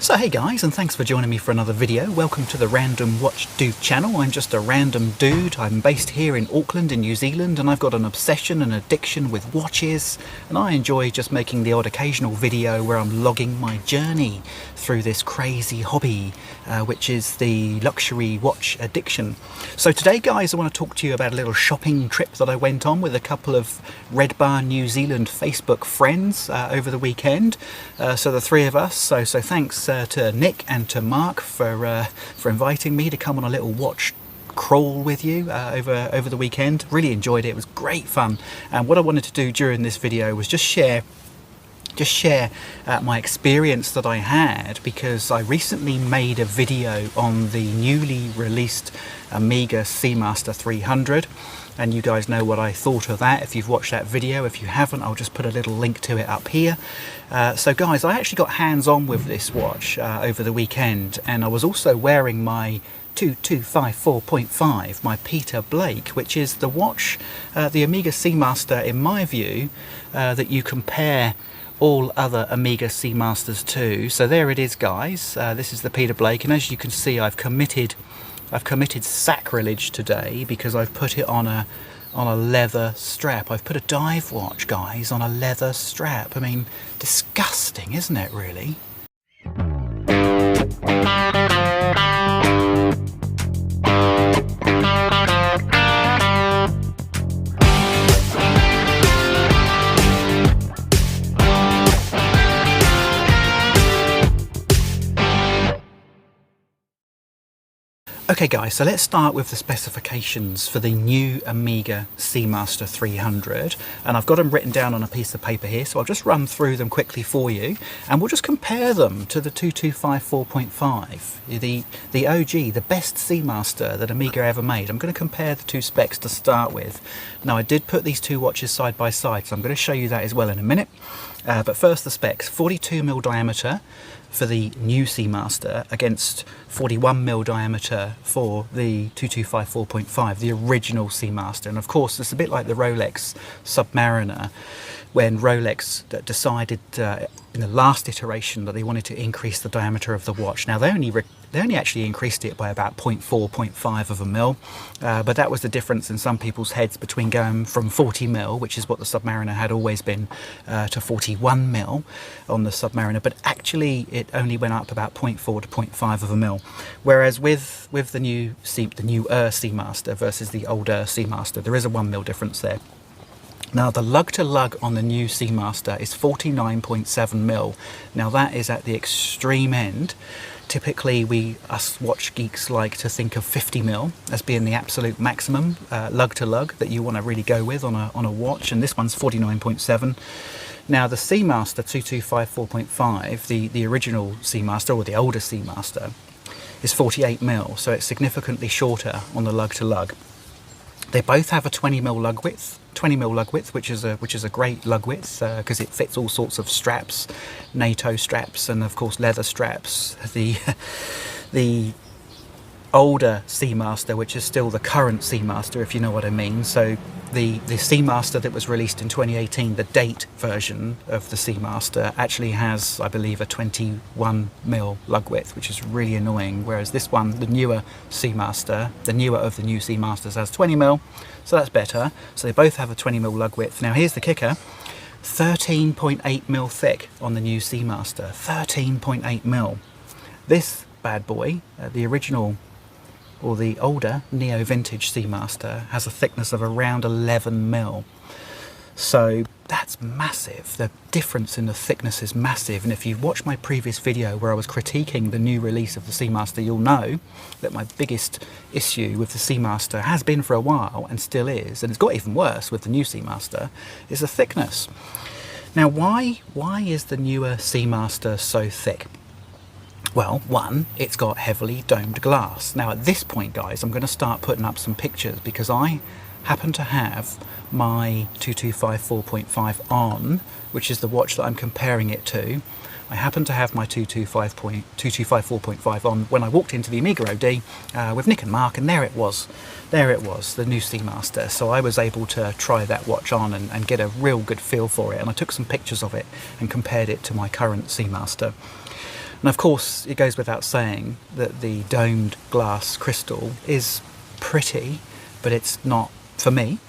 So hey guys, and thanks for joining me for another video. Welcome to the Random Watch Dude channel. I'm just a random dude. I'm based here in Auckland in New Zealand, and I've got an obsession and addiction with watches, and I enjoy just making the odd occasional video where I'm logging my journey through this crazy hobby, which is the luxury watch addiction. So today guys, I want to talk to you about a little shopping trip that I went on with a couple of Red Bar New Zealand Facebook friends over the weekend. So the three of us, so thanks to Nick and to Mark for inviting me to come on a little watch crawl with you over the weekend. Really enjoyed it. It was great fun, and what I wanted to do during this video was just share my experience that I had, because I recently made a video on the newly released Omega Seamaster 300, and you guys know what I thought of that if you've watched that video. If you haven't, I'll just put a little link to it up here. So guys, I actually got hands-on with this watch over the weekend, and I was also wearing my 2254.5, my Peter Blake, which is the watch, the Omega Seamaster, in my view, that you compare all other Omega Seamasters to. So there it is guys, this is the Peter Blake, and as you can see, I've committed sacrilege today because I've put it on a leather strap. I've put a dive watch, guys, on a leather strap. I mean, disgusting, isn't it, really? Okay guys, so let's start with the specifications for the new Omega Seamaster 300, and I've got them written down on a piece of paper here, so I'll just run through them quickly for you, and we'll just compare them to the 2254.5, the OG, the best Seamaster that Omega ever made. I'm going to compare the two specs to start with. Now, I did put these two watches side by side, so I'm going to show you that as well in a minute. But first the specs: 42mm diameter for the new Seamaster against 41mm diameter for the 2254.5, the original Seamaster. And of course, it's a bit like the Rolex Submariner, when Rolex decided in the last iteration that they wanted to increase the diameter of the watch. Now, they only actually increased it by about 0.4 of a mil, but that was the difference in some people's heads between going from 40mm, which is what the Submariner had always been, to 41mm on the Submariner. But actually, it only went up about 0.4 to 0.5 of a mil. Whereas with the newer Seamaster versus the older Seamaster, there is a 1mm difference there. Now, the lug-to-lug on the new Seamaster is 49.7mm. Now, that is at the extreme end. Typically, us watch geeks like to think of 50mm as being the absolute maximum lug-to-lug that you want to really go with on a watch, and this one's 49.7. Now, the Seamaster 2254.5, the original Seamaster, or the older Seamaster, is 48mm, so it's significantly shorter on the lug-to-lug. They both have a 20mm lug width, which is a great lug width because it fits all sorts of straps, NATO straps, and of course leather straps. The older Seamaster, which is still the current Seamaster, if you know what I mean. So the Seamaster that was released in 2018, the Date version of the Seamaster, actually has, I believe, a 21mm lug width, which is really annoying. Whereas this one, the newer Seamaster, the newer of the new Seamasters, has 20mm, so that's better. So they both have a 20mm lug width. Now here's the kicker: 13.8mm thick on the new Seamaster. 13.8mm. This bad boy, the original, or the older neo-vintage Seamaster, has a thickness of around 11mm. So that's massive. The difference in the thickness is massive, and if you've watched my previous video where I was critiquing the new release of the Seamaster, you'll know that my biggest issue with the Seamaster has been for a while, and still is, and it's got even worse with the new Seamaster, is the thickness. Now, why is the newer Seamaster so thick? Well, one, it's got heavily domed glass. Now, at this point, guys, I'm going to start putting up some pictures, because I happen to have my 2254.5 on, which is the watch that I'm comparing it to. I happen to have my 2254.5 on when I walked into the Omega OD with Nick and Mark, and there it was, the new Seamaster. So I was able to try that watch on and get a real good feel for it, and I took some pictures of it and compared it to my current Seamaster. And of course, it goes without saying that the domed glass crystal is pretty, but it's not, for me,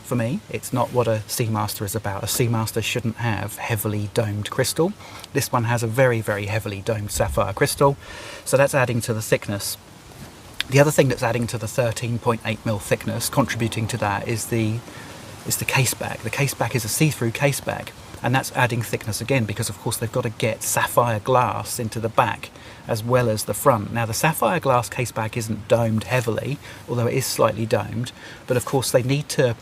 it's not what a Seamaster is about. A Seamaster shouldn't have heavily domed crystal. This one has a very, very heavily domed sapphire crystal, so that's adding to the thickness. The other thing that's adding to the 13.8mm thickness, contributing to that, is the case back. The case back is a see-through case back, and that's adding thickness again, because of course they've got to get sapphire glass into the back as well as the front. Now the sapphire glass case back isn't domed heavily, although it is slightly domed, but of course they need to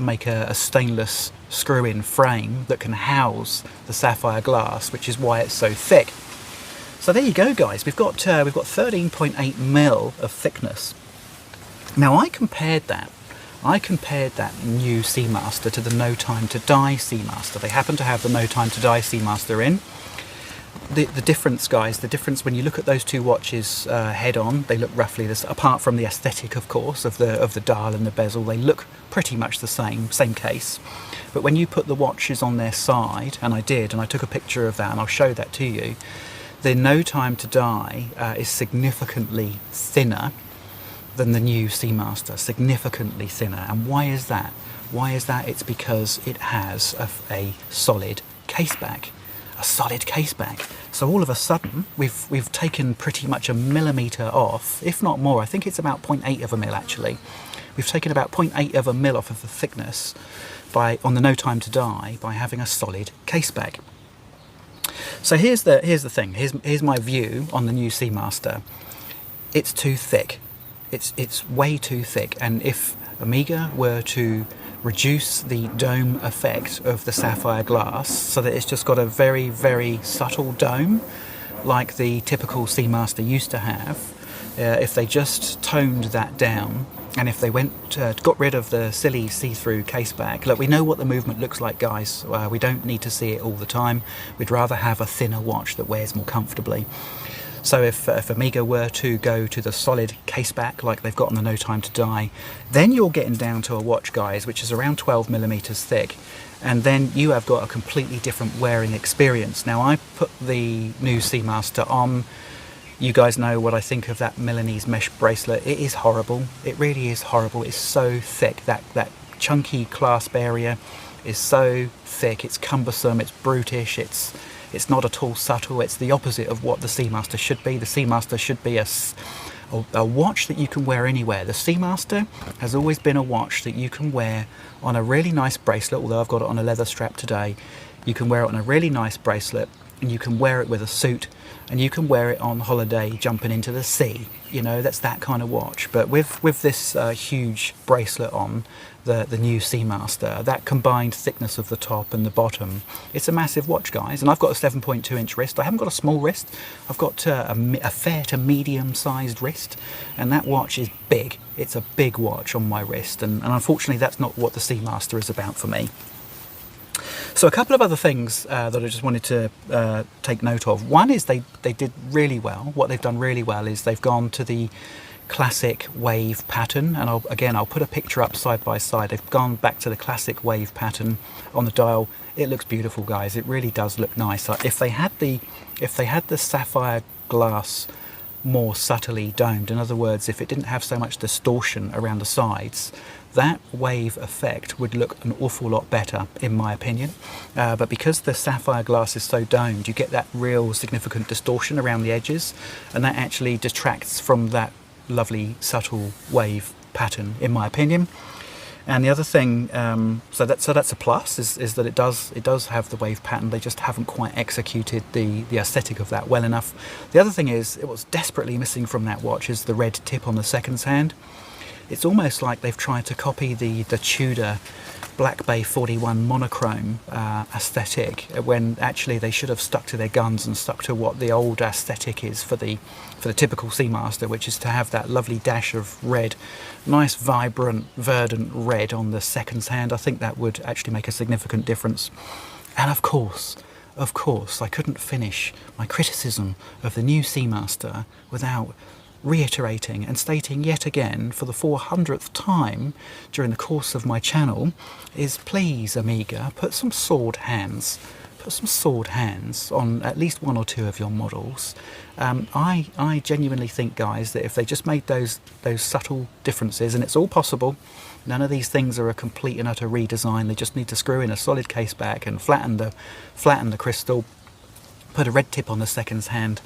make a stainless screw-in frame that can house the sapphire glass, which is why it's so thick. So there you go, guys. We've got 13.8mm of thickness. Now I compared that new Seamaster to the No Time to Die Seamaster. They happen to have the No Time to Die Seamaster in. The difference, guys, the difference when you look at those two watches head on, they look roughly this. Apart from the aesthetic, of course, of the dial and the bezel, they look pretty much the same case. But when you put the watches on their side, and I did, and I took a picture of that, and I'll show that to you, the No Time to Die is significantly thinner than the new Seamaster, significantly thinner. And why is that? Why is that? It's because it has a solid case back. A solid case back. So all of a sudden we've taken pretty much a millimetre off, if not more. I think it's about 0.8 of a mil actually. We've taken about 0.8 of a mil off of the thickness on the No Time to Die by having a solid case back. So here's the thing. Here's my view on the new Seamaster. It's too thick. It's way too thick, and if Omega were to reduce the dome effect of the sapphire glass so that it's just got a very, very subtle dome like the typical Seamaster used to have, if they just toned that down, and if they got rid of the silly see-through case back. Look, we know what the movement looks like, guys. We don't need to see it all the time. We'd rather have a thinner watch that wears more comfortably. So if Omega were to go to the solid case back like they've got on the No Time to Die, then you're getting down to a watch, guys, which is around 12mm thick, and then you have got a completely different wearing experience. Now I put the new Seamaster on. You guys know what I think of that Milanese mesh bracelet. It is horrible. It really is horrible. It's so thick. That chunky clasp area is so thick. It's cumbersome. It's brutish. It's not at all subtle. It's the opposite of what the Seamaster should be. The Seamaster should be a watch that you can wear anywhere. The Seamaster has always been a watch that you can wear on a really nice bracelet, although I've got it on a leather strap today. You can wear it on a really nice bracelet, and you can wear it with a suit, and you can wear it on holiday jumping into the sea. You know, that's that kind of watch. But with this huge bracelet on, the new Seamaster, that combined thickness of the top and the bottom, it's a massive watch, guys. And I've got a 7.2-inch wrist. I haven't got a small wrist. I've got a fair to medium-sized wrist, and that watch is big. It's a big watch on my wrist, and unfortunately that's not what the Seamaster is about for me. So a couple of other things that I just wanted to take note of. One is they did really well. What they've done really well is they've gone to the classic wave pattern, and I'll put a picture up side by side. They've gone back to the classic wave pattern on the dial. It looks beautiful, guys. It really does look nice. If they had the sapphire glass more subtly domed, in other words, if it didn't have so much distortion around the sides, that wave effect would look an awful lot better, in my opinion. But because the sapphire glass is so domed, you get that real significant distortion around the edges, and that actually detracts from that lovely subtle wave pattern, in my opinion. And the other thing, so that's a plus, is that it does have the wave pattern. They just haven't quite executed the aesthetic of that well enough. The other thing is, what's desperately missing from that watch is the red tip on the seconds hand. It's almost like they've tried to copy the Tudor Black Bay 41 monochrome aesthetic, when actually they should have stuck to their guns and stuck to what the old aesthetic is for the typical Seamaster, which is to have that lovely dash of red, nice vibrant verdant red on the seconds hand. I think that would actually make a significant difference. And of course, I couldn't finish my criticism of the new Seamaster without reiterating and stating yet again for the 400th time during the course of my channel is, please, Omega, put some sword hands put some sword hands on at least one or two of your models. I genuinely think, guys, that if they just made those subtle differences, and it's all possible, none of these things are a complete and utter redesign. They just need to screw in a solid case back and flatten the crystal, put a red tip on the seconds hand.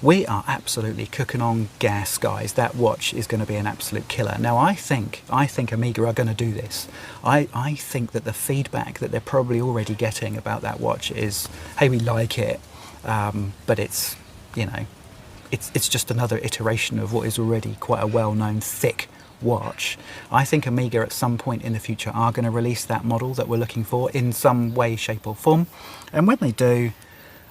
We are absolutely cooking on gas, guys. That watch is going to be an absolute killer. Now, I think Omega are going to do this. I think that the feedback that they're probably already getting about that watch is, hey, we like it, but it's, you know, it's just another iteration of what is already quite a well-known thick watch. I think Omega at some point in the future are going to release that model that we're looking for in some way, shape or form. And when they do,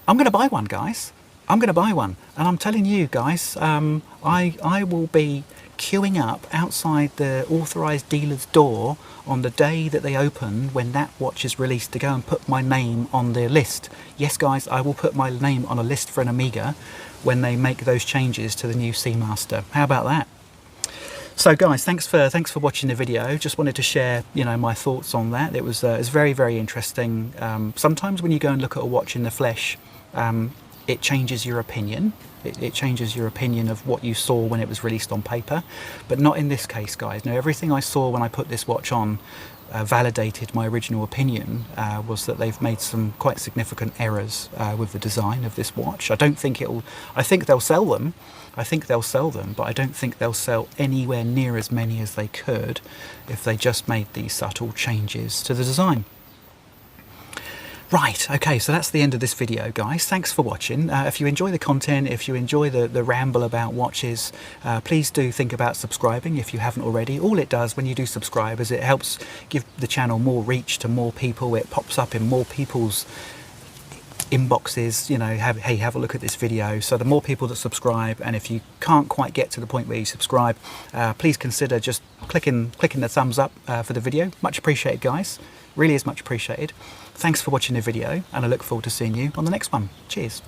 I'm going to buy one, guys. I'm going to buy one, and I'm telling you guys, I will be queuing up outside the authorised dealer's door on the day that they open when that watch is released to go and put my name on their list. Yes, guys, I will put my name on a list for an Omega when they make those changes to the new Seamaster. How about that? So guys, thanks for watching the video. Just wanted to share, you know, my thoughts on that. It was very, very interesting. Sometimes when you go and look at a watch in the flesh, it changes your opinion. It changes your opinion of what you saw when it was released on paper, but not in this case, guys. No, everything I saw when I put this watch on validated my original opinion. Was that they've made some quite significant errors with the design of this watch. I think they'll sell them. But I don't think they'll sell anywhere near as many as they could if they just made these subtle changes to the design. Right, okay, so that's the end of this video, guys. Thanks for watching. If you enjoy the content, if you enjoy the ramble about watches, please do think about subscribing if you haven't already. All it does when you do subscribe is it helps give the channel more reach to more people. It pops up in more people's inboxes, you know, hey, have a look at this video. So the more people that subscribe, and if you can't quite get to the point where you subscribe, please consider just clicking the thumbs up for the video. Much appreciated, guys. Really is much appreciated. Thanks for watching the video, and I look forward to seeing you on the next one. Cheers.